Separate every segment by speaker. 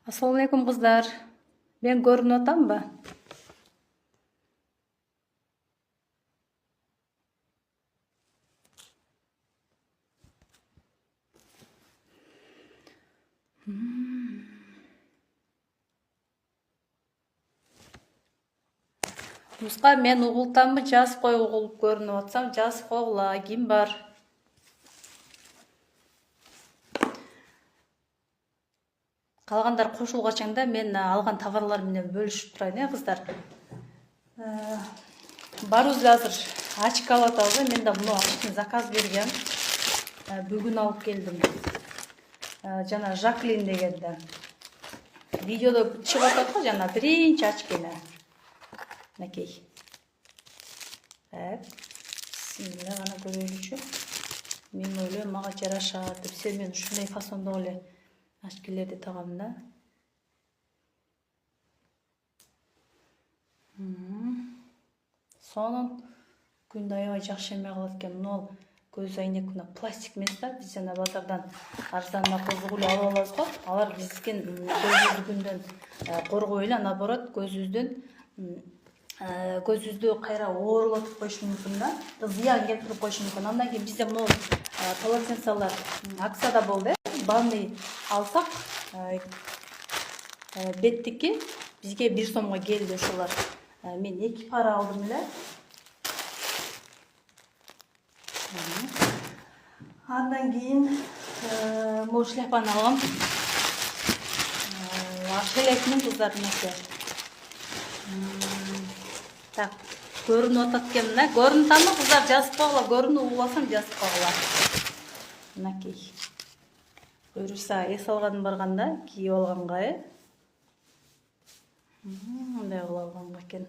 Speaker 1: Assalamualaikum kızlar. Ben görünüp atam ba? Muska men uğultamı жазып koy uğulup görünüp atsam жазып koygula kim бар? Калгандар кошулгачаңда мен алган товарлар менен бөлүшүп турайын, кыздар. Барыбыз азыр ачка алып атабыз. Мен да муну ачканы заказ бергем. Бүгүн алып келдим. Жана Жаклин дегенде. Видеодо чыгып атат го жана биринчи ачканы. Накей. Бисмилла гана көрөлүчү. Мен ойлойм мага жарашат деп, сен мен ушундай фасондогу эле ачкелерди тагам да. Сонун күндө аябай жакшы эме кылат экен. Мына көз айнек мына пластик эмес да, биз жана базардан арзанына козгулу алып алабыз го. Алар биздин көзүбүздү күндөн коргой эле, наоборот көзүбүздү кайра оорулатып коюшу мүмкүн да, зыян келтирип коюшу мүмкүн. Андан кийин бизде мына полотенцалар акцияда болду, банный алсак беттики бизге 1 сомго келди ошолар. Мен 2 пара алдым эле. Андан кийин могу шляпаны алгам. Шелекмин кыздар нерсе. Так, көрүнүп атат экен да. Көрүнүп атамы кыздар, жазып койгула, көрүнүп угуласам жазып койгула. Мынакей. Буюрса эс алган барганда кийип алганга, мындай кылып алганга экен.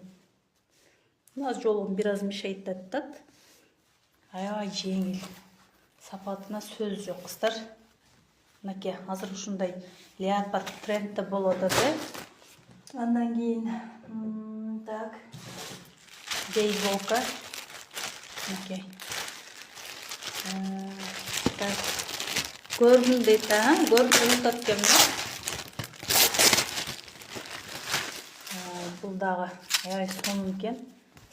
Speaker 1: Мына жолун бир аз мешайт атат. Аябай жеңил. Сапатына сөз жок, кыздар. Мынакей, азыр ушундай леопард трендте болуп атат. Андан кийин так. Бейсболка. Мынакей. Так. Көрүнүп дейт, көрүнүп атат экен да. Бул дагы аябай сонун экен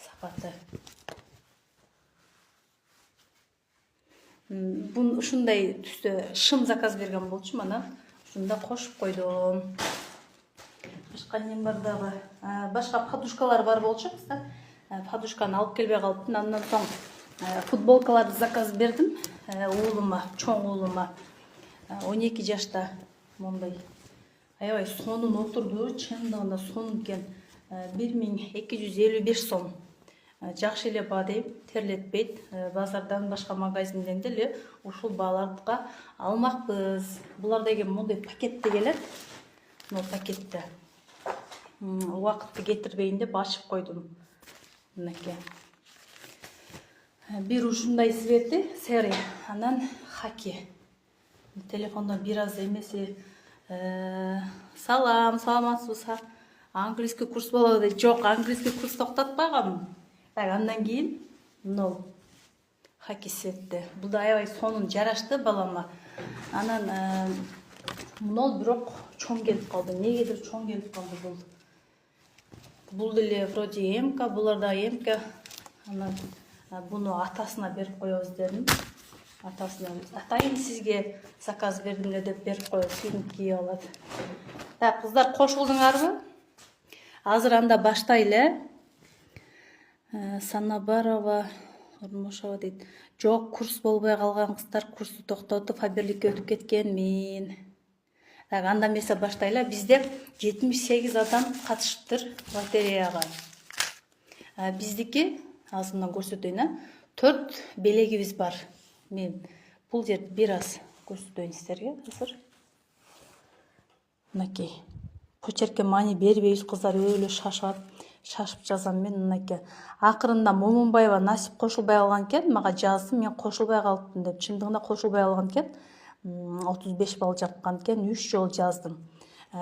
Speaker 1: сапаты. Бун ушундай түстө шым заказ берген болчу, мана ушунда кошуп койдум. Башка нем бар дагы? Башка подушкалар бар болчу, кыздар. Подушканы алып келбей калыптым. Андан соң футболкаларды заказ бердим уулума, чоң уулума. 12 жашта мондай. Аябай сонун отурду, чындыгында сонун экен. 1255 сом. Жакшы эле баа дейм, терлетпейт. Базардан, башка магазинден деле ушул бааларга алмакпыз. Булар деген мондай пакетте келет. Мына пакетте. Убакытты кетирбейин деп ачып койдум. Мынакей. Бир ушундай цвети, серый, анан хаки. Телефондон бир аз эмеси салам, саламатсызбы? Английский курс болобу дейт. Жок, английский курс токтотпагам. Так, андан кийин мына хаки цветти. Бул да аябай сонун жарашты балама. Анан мына бирок чоң келип калды. Негедир чоң келип калды бул. Бул деле вроде эмка, булар да эмка. Анан буну атасына берип коебуз дедим. Атасына, атайын сизге заказ бердим деп берип коебуз, кийин кийип алат. Так, кыздар, кошулдуңарбы? Азыр анда баштайлы. Санабарова Ормошова дейт. Жок, курс болбой калган кыздар, курсту токтотуп Фаберликке өтүп кеткенмин. Так, анда эмесе баштайлы. Бизде 78 адам катышыптыр лотереяга. Биздики азыр мына көрсөтөйүн, 4 белегибиз бар. Мен бул жерди бир аз көрсөтөйүн сиздерге азыр. Мынакей. Почеркке маани бербейбиз, кыздар, өлө шашып жазам мен. Мынакей. Акырында Момунбаева Насип кошулбай алган экен, мага жазды, мен кошулбай калыптым деп. Чындыгында кошулбай алган экен. 35 балл жапкан экен, 3 жол жаздым.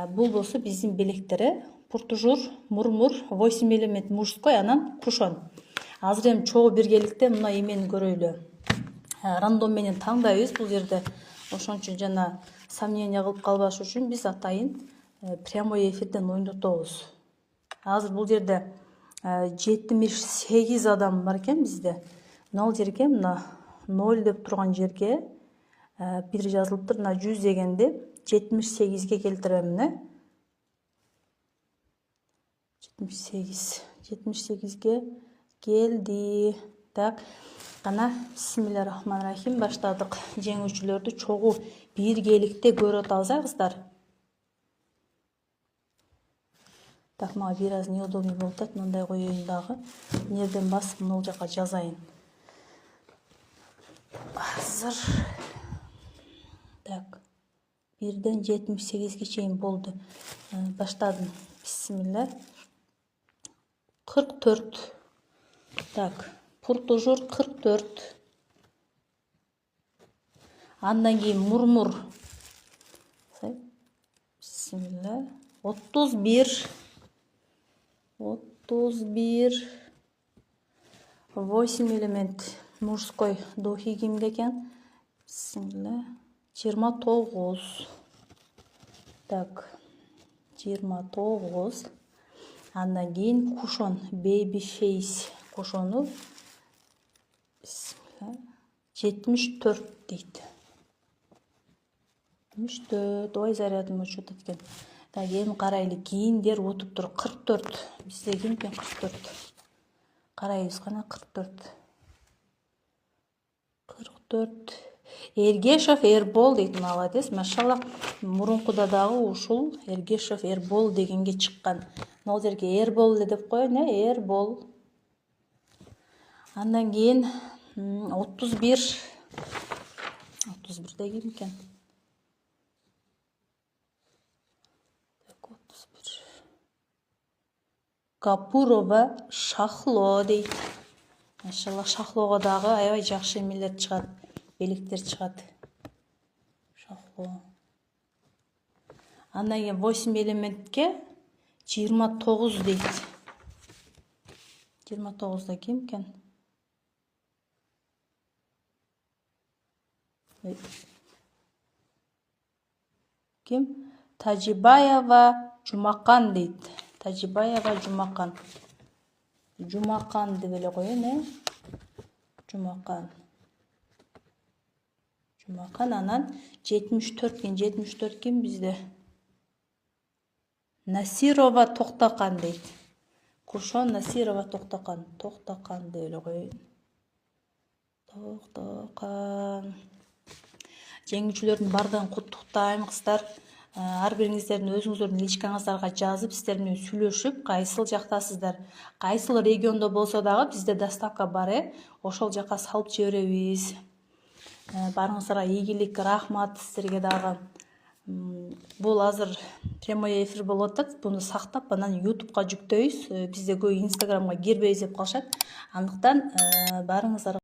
Speaker 1: Бул болсо биздин белектери Пуртужур, Мурмур, 8 элемент мужской, анан Кушон. Азыр эми чогуу биргеликте мына эмени көрөйлү. Рандом менен таңдайбыз бул жерде. Ошон үчүн жана сомнение кылып калбаш үчүн биз атайын прямой эфирден ойнотобуз. Азыр бул жерде 78 адам бар экен бизде. Мына жерге мына 0 деп турган жерге бир жазылыптыр. Мына 100 дегенди 78ге келтирем. 78ге келди. Так, кана бисмиллахиррахманиррахим баштадык. Жеңүүчүлөрдү чогуу биргеликте көрүп атабыз, кыздар. Так, мага бир аз неудобный болуп атат. Мындай коеюн дагы. Нерден басып могул жака жазайын. Азыр. Так. 1ден 78ге чейин болду. Баштадым. Бисмилла. 44. Так. Пуртужур 44. Андан кийин мурмур. Бисмилла. 31. 8 элемент мужской духи кимде экен? Бисмилла. 29. Так. 29. Андан кийин кушон baby face кушону 74 дейт. 74. Ой, зарядым өчүп атат экен. Так, эми карайлы. Кийиндер отуп тур. 44. Бизде ким экен 44? Карайбыз кана 44. 44. Эргешов Эрбол дейт. Молодец. Машалла. Мурункуда дагы ушул Эргешов Эрбол дегенге чыккан. Могул жерге Эрбол деп коеюн, Эрбол. Андан кийин 31. 31 де ким экен? Так, 31. Капурова Шахло дейт. Машалла, Шахлого дагы аябай жакшы эмелер чыгат, белектер чыгат. Шахло. Андан кийин 8 элементке 29 дейт. 29да ким экен? Ким? Тажибаева Жумакан дейт. Тажибаева Жумакан. Жумакан деп эле коеюн, Жумакан. Жумакан. Анан 74 кен. 74 ким бизде? Насирова Токтакан дейт. Кушон Насирова Токтакан. Токтакан деп эле коеюн. Токтакан. Жеңүүчүлөрдүн бардыгын куттуктайм, кыздар. Ар бириңиздердин өзүңүздөрдүн личкаңыздарга жазып, сиздер менен сүйлөшүп, кайсыл жактасыздар, кайсыл региондо болсо дагы бизде доставка бар, ошол жака салып жиберебиз. Барыңыздарга ийгилик, рахмат сиздерге дагы. Бул азыр прямой эфир болуп атат. Буну сактап, анан YouTubeга жүктөйбүз. Бизде көбү Instagramга кирбейбиз деп калышат. Андыктан барыңыздар